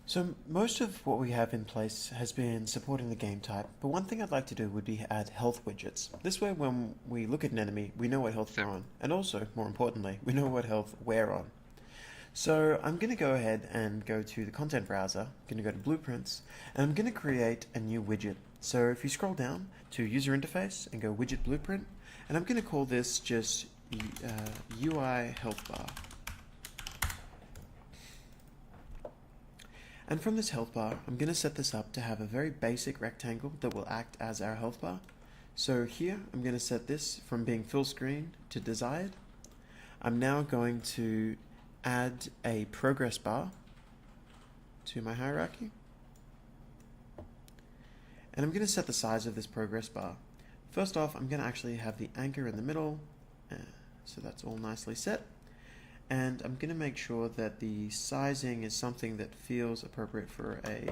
So most of what we have in place has been supporting the game type, but one thing I'd like to do would be add health widgets. This way when we look at an enemy, we know what health they're on, and also, more importantly, we know what health we're on. So I'm going to go ahead and go to the content browser, I'm going to go to Blueprints, and I'm going to create a new widget. So if you scroll down to User Interface and go Widget Blueprint, and I'm going to call this just UI Health Bar. And from this health bar, I'm going to set this up to have a very basic rectangle that will act as our health bar. So here, I'm going to set this from being full screen to desired. I'm now going to add a progress bar to my hierarchy. And I'm going to set the size of this progress bar. First off, I'm going to actually have the anchor in the middle, so that's all nicely set. And I'm going to make sure that the sizing is something that feels appropriate for a,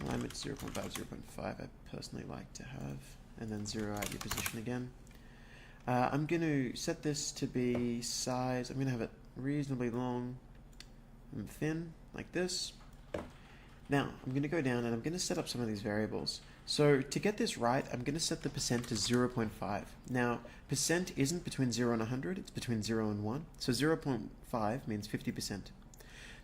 alignment 0.5, 0.5 I personally like to have, and then 0 out your position again. I'm going to set this to be size, I'm going to have it reasonably long and thin, like this. Now, I'm going to go down and I'm going to set up some of these variables. So to get this right, I'm going to set the percent to 0.5. Now, percent isn't between 0 and 100, it's between 0 and 1. So 0.5 means 50%.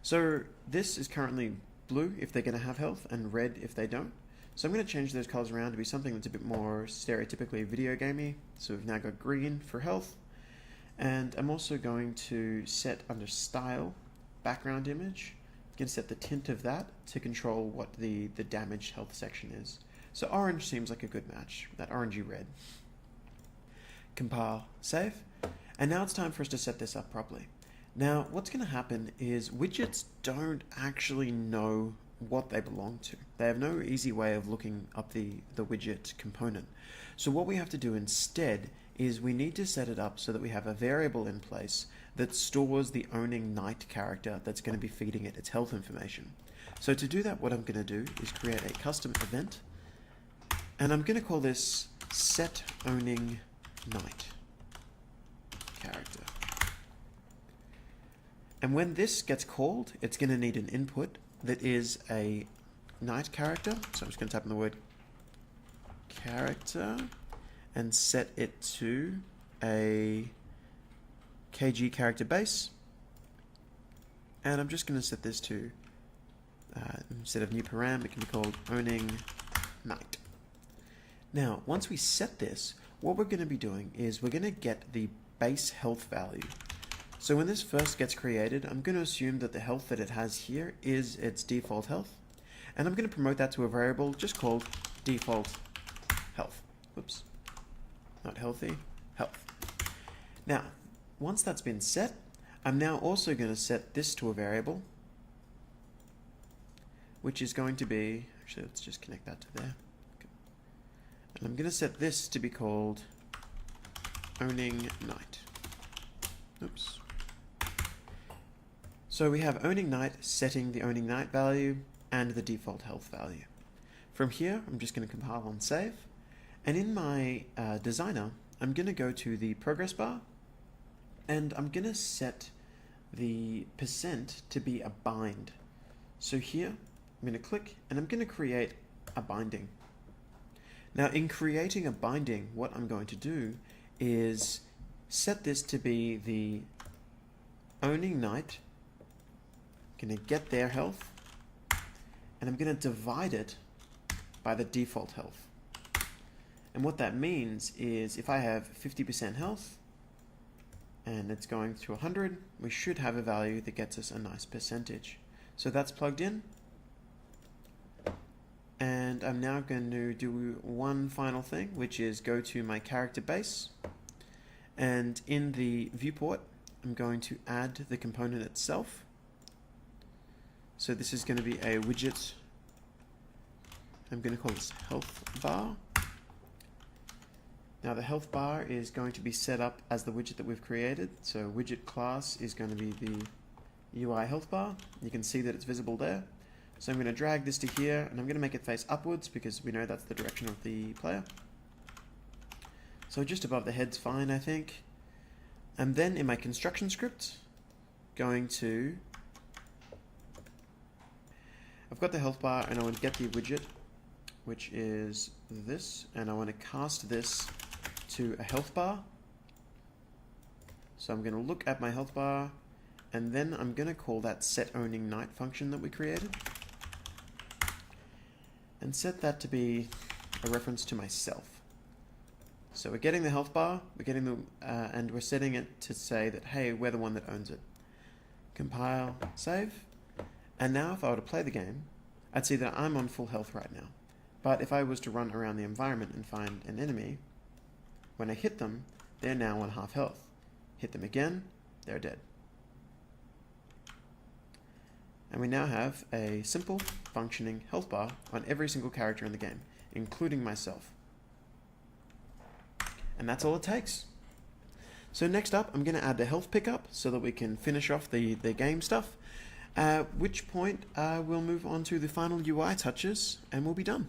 So this is currently blue if they're going to have health and red if they don't. So I'm going to change those colors around to be something that's a bit more stereotypically video gamey. So we've now got green for health. And I'm also going to set under style, background image. I'm going to set the tint of that to control what the damaged health section is. So orange seems like a good match, that orangey red. Compile, save, and now it's time for us to set this up properly. Now what's going to happen is widgets don't actually know what they belong to. They have no easy way of looking up the widget component. So what we have to do instead is we need to set it up so that we have a variable in place that stores the owning knight character that's going to be feeding it its health information. So to do that, what I'm going to do is create a custom event, and I'm going to call this set owning knight character. And when this gets called, it's going to need an input that is a knight character. So I'm just going to type in the word character and set it to a KG character base. And I'm just going to set this to, instead of new param, it can be called owning knight. Now, once we set this, what we're going to be doing is we're going to get the base health value. So when this first gets created, I'm going to assume that the health that it has here is its default health. And I'm going to promote that to a variable just called default health. Whoops. Not healthy, health. Now, once that's been set, I'm now also going to set this to a variable, which is going to be, actually let's just connect that to there. And I'm going to set this to be called owning knight. Oops. So we have owning knight setting the owning knight value and the default health value. From here, I'm just going to compile and save. And in my designer, I'm going to go to the progress bar, and I'm going to set the percent to be a bind. So here, I'm going to click, and I'm going to create a binding. Now, in creating a binding, what I'm going to do is set this to be the owning knight. I'm going to get their health, and I'm going to divide it by the default health. And what that means is if I have 50% health and it's going to 100, we should have a value that gets us a nice percentage. So that's plugged in. And I'm now going to do one final thing, which is go to my character base. And in the viewport, I'm going to add the component itself. So this is going to be a widget. I'm going to call this health bar. Now the health bar is going to be set up as the widget that we've created. So widget class is going to be the UI health bar. You can see that it's visible there. So I'm going to drag this to here, and I'm going to make it face upwards because we know that's the direction of the player. So just above the head's fine, I think. And then in my construction script, going to I've got the health bar, and I want to get the widget, which is this, and I want to cast this to a health bar. So I'm going to look at my health bar, and then I'm going to call that setOwningKnight function that we created, and set that to be a reference to myself. So we're getting the health bar, we're getting the, and we're setting it to say that, hey, we're the one that owns it. Compile, save, and now if I were to play the game, I'd see that I'm on full health right now. But if I was to run around the environment and find an enemy, when I hit them, they're now on half health. Hit them again, they're dead. And we now have a simple, functioning health bar on every single character in the game, including myself. And that's all it takes. So next up, I'm going to add the health pickup so that we can finish off the game stuff, at which point we'll move on to the final UI touches and we'll be done.